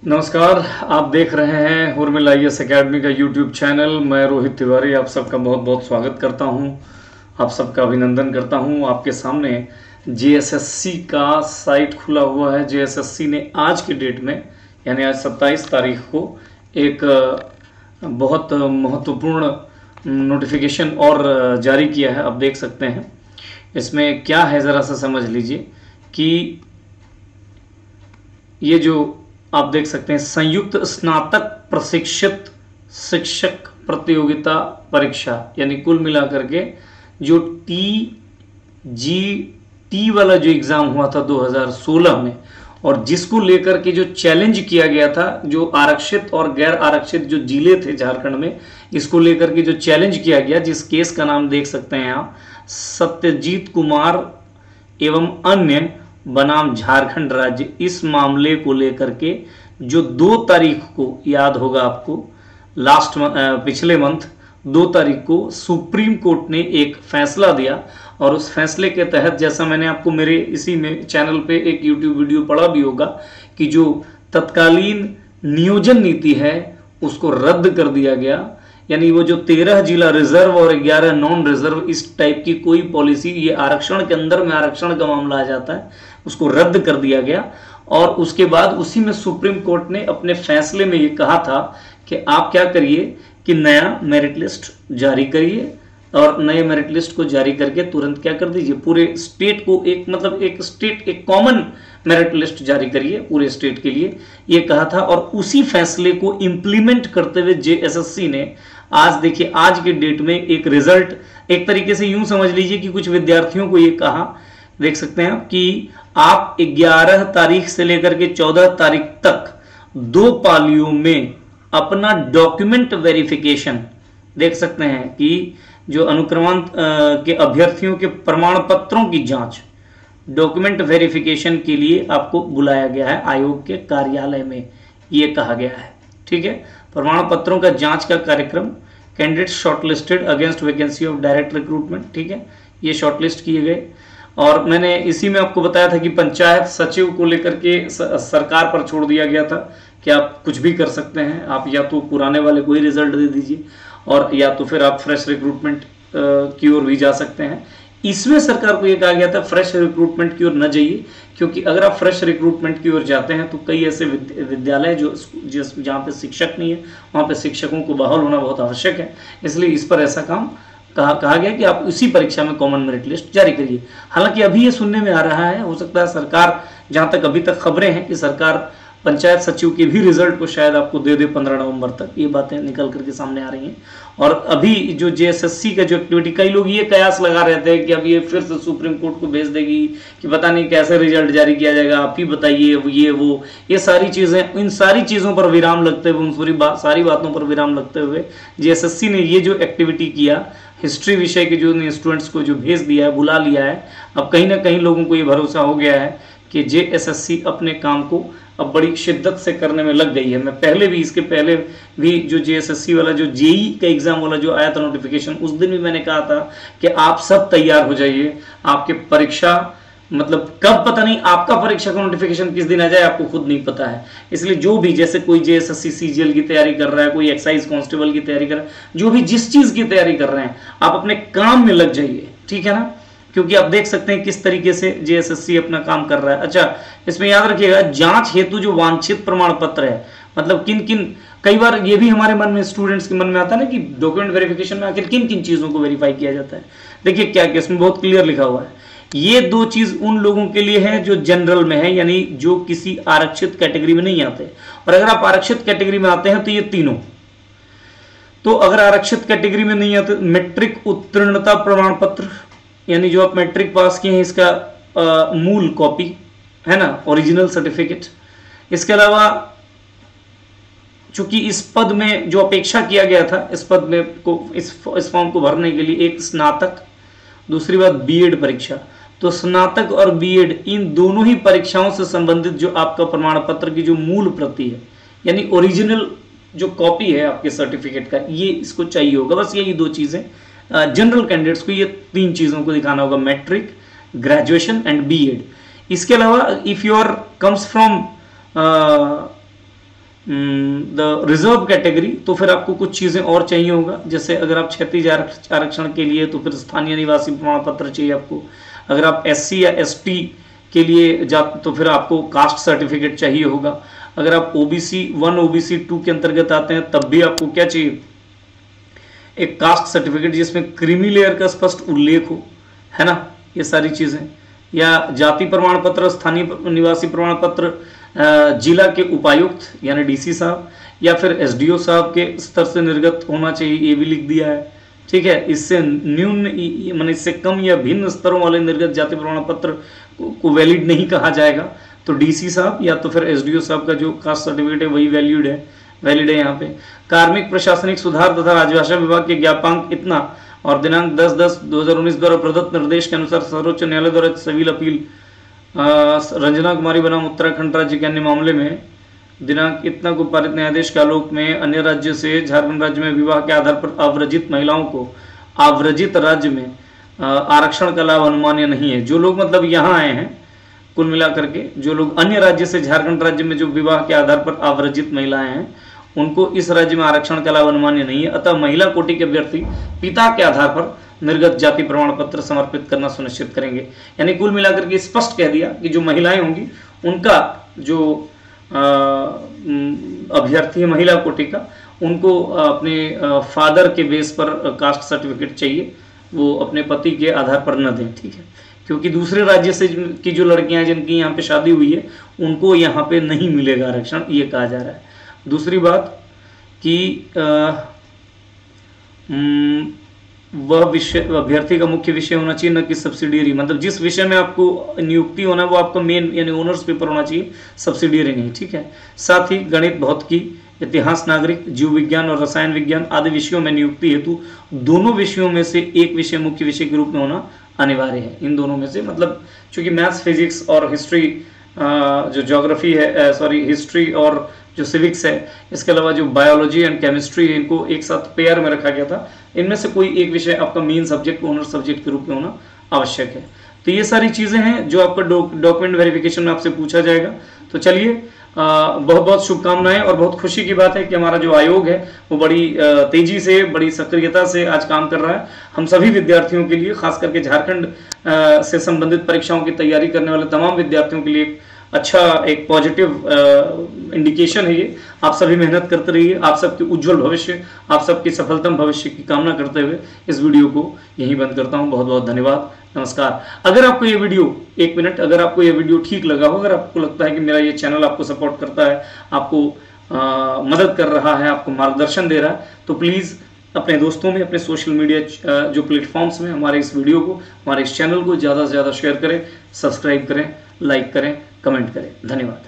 नमस्कार। आप देख रहे हैं उर्मिला IAS एकेडमी का यूट्यूब चैनल। मैं रोहित तिवारी आप सबका बहुत बहुत स्वागत करता हूं, आप सबका अभिनंदन करता हूं। आपके सामने JSSC का साइट खुला हुआ है। JSSC ने आज की डेट में यानी आज 27 तारीख को एक बहुत महत्वपूर्ण नोटिफिकेशन और जारी किया है। आप देख सकते हैं इसमें क्या है, ज़रा सा समझ लीजिए कि ये जो आप देख सकते हैं संयुक्त स्नातक प्रशिक्षित शिक्षक प्रतियोगिता परीक्षा, यानी कुल मिलाकर के जो TGT वाला जो एग्ज़ाम हुआ था 2016 में, और जिसको लेकर के जो चैलेंज किया गया था, जो आरक्षित और गैर आरक्षित जो जिले थे झारखंड में, इसको लेकर के जो चैलेंज किया गया, जिस केस का नाम देख सकते हैं आप, सत्यजीत कुमार एवं अन्य बनाम झारखंड राज्य, इस मामले को लेकर के जो 2 तारीख को, याद होगा आपको, पिछले मंथ 2 तारीख को सुप्रीम कोर्ट ने एक फैसला दिया। और उस फैसले के तहत, जैसा मैंने आपको मेरे इसी में चैनल पे एक यूट्यूब वीडियो पढ़ा भी होगा, कि जो तत्कालीन नियोजन नीति है उसको रद्द कर दिया गया। यानी वो जो 13 जिला रिजर्व और 11 नॉन रिजर्व, इस टाइप की कोई पॉलिसी, ये आरक्षण के अंदर में आरक्षण का मामला आ जाता है, उसको रद्द कर दिया गया। और उसके बाद उसी में सुप्रीम कोर्ट ने अपने फैसले में ये कहा था कि आप क्या करिए कि नया मेरिट लिस्ट जारी करिए, और नए मेरिट लिस्ट को जारी करके तुरंत क्या कर दीजिए, पूरे स्टेट को एक कॉमन मेरिट लिस्ट जारी करिए पूरे स्टेट के लिए, ये कहा था। और उसी फैसले को इंप्लीमेंट करते हुए JSSC ने आज देखिए, आज के डेट में एक रिजल्ट, एक तरीके से यूं समझ लीजिए कि कुछ विद्यार्थियों को ये कहा, देख सकते हैं आप, कि आप 11 तारीख से लेकर के 14 तारीख तक 2 पालियों में अपना डॉक्यूमेंट वेरिफिकेशन, देख सकते हैं कि जो अनुक्रमांक के अभ्यर्थियों के प्रमाण पत्रों की जांच, डॉक्यूमेंट वेरिफिकेशन के लिए आपको बुलाया गया है आयोग के कार्यालय में, ये कहा गया है। ठीक है, प्रमाण पत्रों का जांच का कार्यक्रम, candidate shortlisted against vacancy of direct recruitment, ठीक है, ये शॉर्टलिस्ट किए गए। और मैंने इसी में आपको बताया था कि पंचायत सचिव को लेकर के सरकार पर छोड़ दिया गया था कि आप कुछ भी कर सकते हैं, आप या तो पुराने वाले को ही रिजल्ट दे दीजिए, और या तो फिर आप फ्रेश रिक्रूटमेंट की ओर भी जा सकते हैं। इसमें सरकार को यह कहा गया था फ्रेश रिक्रूटमेंट की ओर न जाइए, क्योंकि अगर आप फ्रेश रिक्रूटमेंट की ओर जाते हैं तो कई ऐसे विद्यालय जहाँ पे शिक्षक नहीं है, वहाँ पे शिक्षकों को बहाल होना बहुत आवश्यक है। इसलिए इस पर ऐसा काम कहा गया कि आप इसी परीक्षा में कॉमन मेरिट लिस्ट जारी करिए। हालांकि अभी ये सुनने में आ रहा है, हो सकता है सरकार, जहाँ तक अभी तक खबरें हैं, कि सरकार पंचायत सचिव के भी रिजल्ट को शायद आपको दे दे 15 नवंबर तक, ये बातें निकल करके सामने आ रही हैं। और अभी जो JSSC का जो एक्टिविटी, कई लोग ये कयास लगा रहे थे कि अब ये फिर से सुप्रीम कोर्ट को भेज देगी, कि पता नहीं कैसे रिजल्ट जारी किया जाएगा, आप ही बताइए, ये वो, ये सारी चीज़ें, इन सारी चीज़ों पर विराम लगते हुए, उन सारी बातों पर विराम लगते हुए JSSC ने ये जो एक्टिविटी किया, हिस्ट्री विषय के जो स्टूडेंट्स को जो भेज दिया है, बुला लिया है, अब कहीं ना कहीं लोगों को ये भरोसा हो गया है कि JSSC अपने काम को अब बड़ी शिद्दत से करने में लग गई है। मैं पहले भी, इसके पहले भी जो JSSC वाला जो JEE का एग्जाम वाला जो आया था नोटिफिकेशन, उस दिन भी मैंने कहा था कि आप सब तैयार हो जाइए, आपके परीक्षा, मतलब कब पता नहीं, आपका परीक्षा का नोटिफिकेशन किस दिन आ जाए आपको खुद नहीं पता है। इसलिए जो भी, जैसे कोई JSSC CGL की तैयारी कर रहा है, कोई एक्साइज कांस्टेबल की तैयारी कर रहा है, जो भी जिस चीज की तैयारी कर रहे हैं, आप अपने काम में लग जाइए, ठीक है ना, क्योंकि आप देख सकते हैं किस तरीके से JSSC अपना काम कर रहा है। अच्छा, इसमें याद रखिएगा, जांच हेतु जो वांछित प्रमाण पत्र है, मतलब किन किन, कई बार ये भी हमारे मन में, स्टूडेंट्स के मन में आता है ना, कि डॉक्यूमेंट वेरिफिकेशन में आखिर किन किन चीजों को वेरीफाई किया जाता है। देखिए क्या क्या इसमें बहुत क्लियर लिखा हुआ है, ये 2 चीज उन लोगों के लिए है जो जनरल में है, यानी जो किसी आरक्षित कैटेगरी में नहीं आते, और अगर आप आरक्षित कैटेगरी में आते हैं तो ये तीनों। तो अगर आरक्षित कैटेगरी में नहीं आते, मैट्रिक उत्तीर्णता प्रमाण पत्र, यानी जो आप मैट्रिक पास किए हैं, इसका मूल कॉपी है ना, ओरिजिनल सर्टिफिकेट। इसके अलावा चूंकि इस पद में जो अपेक्षा किया गया था, इस पद में को, इस फॉर्म को भरने के लिए, एक स्नातक, दूसरी बात BEd परीक्षा, तो स्नातक और BEd इन दोनों ही परीक्षाओं से संबंधित जो आपका प्रमाण पत्र की जो मूल प्रति है, यानी ओरिजिनल जो कॉपी है आपके सर्टिफिकेट का, ये इसको चाहिए होगा। बस यही 2 चीजें जनरल कैंडिडेट्स को, ये 3 चीजों को दिखाना होगा, मैट्रिक, ग्रेजुएशन एंड BEd। इसके अलावा if you are comes from the reserve category, तो फिर आपको कुछ चीज़ें और चाहिए होगा, जैसे अगर आप क्षैतिज आरक्षण के लिए तो फिर स्थानीय निवासी प्रमाण पत्र चाहिए आपको। अगर आप SC या ST के लिए जाते तो फिर आपको कास्ट सर्टिफिकेट चाहिए होगा। अगर आप OBC 1 OBC 2 के अंतर्गत आते हैं तब भी आपको क्या चाहिए, एक कास्ट सर्टिफिकेट जिसमें क्रीमी लेयर का स्पष्ट उल्लेख हो, है ना, ये सारी चीज़ें। या जाति प्रमाण पत्र, स्थानीय निवासी प्रमाण पत्र जिला के उपायुक्त यानी DC साहब या फिर SDO साहब के स्तर से निर्गत होना चाहिए, ये भी लिख दिया है, ठीक है। इससे न्यून माने इससे कम या भिन्न स्तरों वाले निर्गत जाति प्रमाण पत्र को वैलिड नहीं कहा जाएगा, तो DC साहब या तो फिर SDO साहब का जो कास्ट सर्टिफिकेट है वही वैलिड है यहाँ पे। कार्मिक प्रशासनिक सुधार तथा राजभाषा विभाग के ज्ञापांक इतना और दिनांक 10/10/2019 द्वारा प्रदत्त निर्देश के अनुसार सर्वोच्च न्यायालय द्वारा सिविल अपील रंजना कुमारी बनाम उत्तराखंड राज्य के अन्य मामले में दिनांक इतना को पारित न्यायाधीश के आलोक में अन्य राज्य से झारखंड राज्य में विवाह के आधार पर अव्रजित महिलाओं को अव्रजित राज्य में आरक्षण का लाभ अनुमान्य नहीं है। जो लोग मतलब यहाँ आए हैं कुल मिलाकर के, जो लोग अन्य राज्य से झारखंड राज्य में जो विवाह के आधार पर अव्रजित महिलाएं हैं उनको इस राज्य में आरक्षण का लाभ अनुमान्य नहीं है। अतः महिला कोटि के अभ्यर्थी पिता के आधार पर निर्गत जाति प्रमाण पत्र समर्पित करना सुनिश्चित करेंगे। यानी कुल मिलाकर के स्पष्ट कह दिया कि जो महिलाएं होंगी उनका जो अभ्यर्थी है महिला कोटि का, उनको अपने फादर के बेस पर कास्ट सर्टिफिकेट चाहिए, वो अपने पति के आधार पर न दें, ठीक है। क्योंकि दूसरे राज्य से की जो लड़कियां जिनकी यहाँ पे शादी हुई है उनको यहाँ पे नहीं मिलेगा आरक्षण, ये कहा जा रहा है। दूसरी बात कि वह विषय अभ्यर्थी का मुख्य विषय होना चाहिए, न कि सब्सिडियरी, मतलब जिस विषय में आपको नियुक्ति होना है वो आपका मेन यानी ऑनर्स पेपर होना चाहिए, सब्सिडियरी नहीं, ठीक है। साथ ही गणित, भौतिकी, इतिहास, नागरिक, जीव विज्ञान और रसायन विज्ञान आदि विषयों में नियुक्ति हेतु दोनों विषयों में से एक विषय मुख्य विषय के रूप में होना अनिवार्य है। इन दोनों में से मतलब चूंकि मैथ्स, फिजिक्स और हिस्ट्री जो ज्योग्राफी है हिस्ट्री और जो सिविक्स है, इसके अलावा जो बायोलॉजी एंड केमिस्ट्री है, इनको एक साथ पेयर में रखा गया था। इनमें से कोई एक विषय आपका मेन सब्जेक्ट ऑनर सब्जेक्ट के रूप में होना आवश्यक है। तो ये सारी चीज़ें हैं जो आपका डॉक्यूमेंट वेरिफिकेशन में आपसे पूछा जाएगा। तो चलिए बहुत बहुत शुभकामनाएं और बहुत खुशी की बात है कि हमारा जो आयोग है वो बड़ी तेजी से, बड़ी सक्रियता से आज काम कर रहा है। हम सभी विद्यार्थियों के लिए, खास करके झारखंड से संबंधित परीक्षाओं की तैयारी करने वाले तमाम विद्यार्थियों के लिए अच्छा एक पॉजिटिव इंडिकेशन है ये। आप सभी मेहनत करते रहिए, आप सबके उज्जवल भविष्य, आप सबके सफलतम भविष्य की कामना करते हुए इस वीडियो को यहीं बंद करता हूं। बहुत बहुत धन्यवाद, नमस्कार। अगर आपको ये वीडियो, एक मिनट, अगर आपको ये वीडियो ठीक लगा हो, अगर आपको लगता है कि मेरा ये चैनल आपको सपोर्ट करता है, आपको मदद कर रहा है, आपको मार्गदर्शन दे रहा है, तो प्लीज़ अपने दोस्तों में, अपने सोशल मीडिया जो प्लेटफॉर्म्स में हमारे इस वीडियो को, हमारे इस चैनल को ज़्यादा से ज़्यादा शेयर करें, सब्सक्राइब करें, लाइक करें, कमेंट करें। धन्यवाद।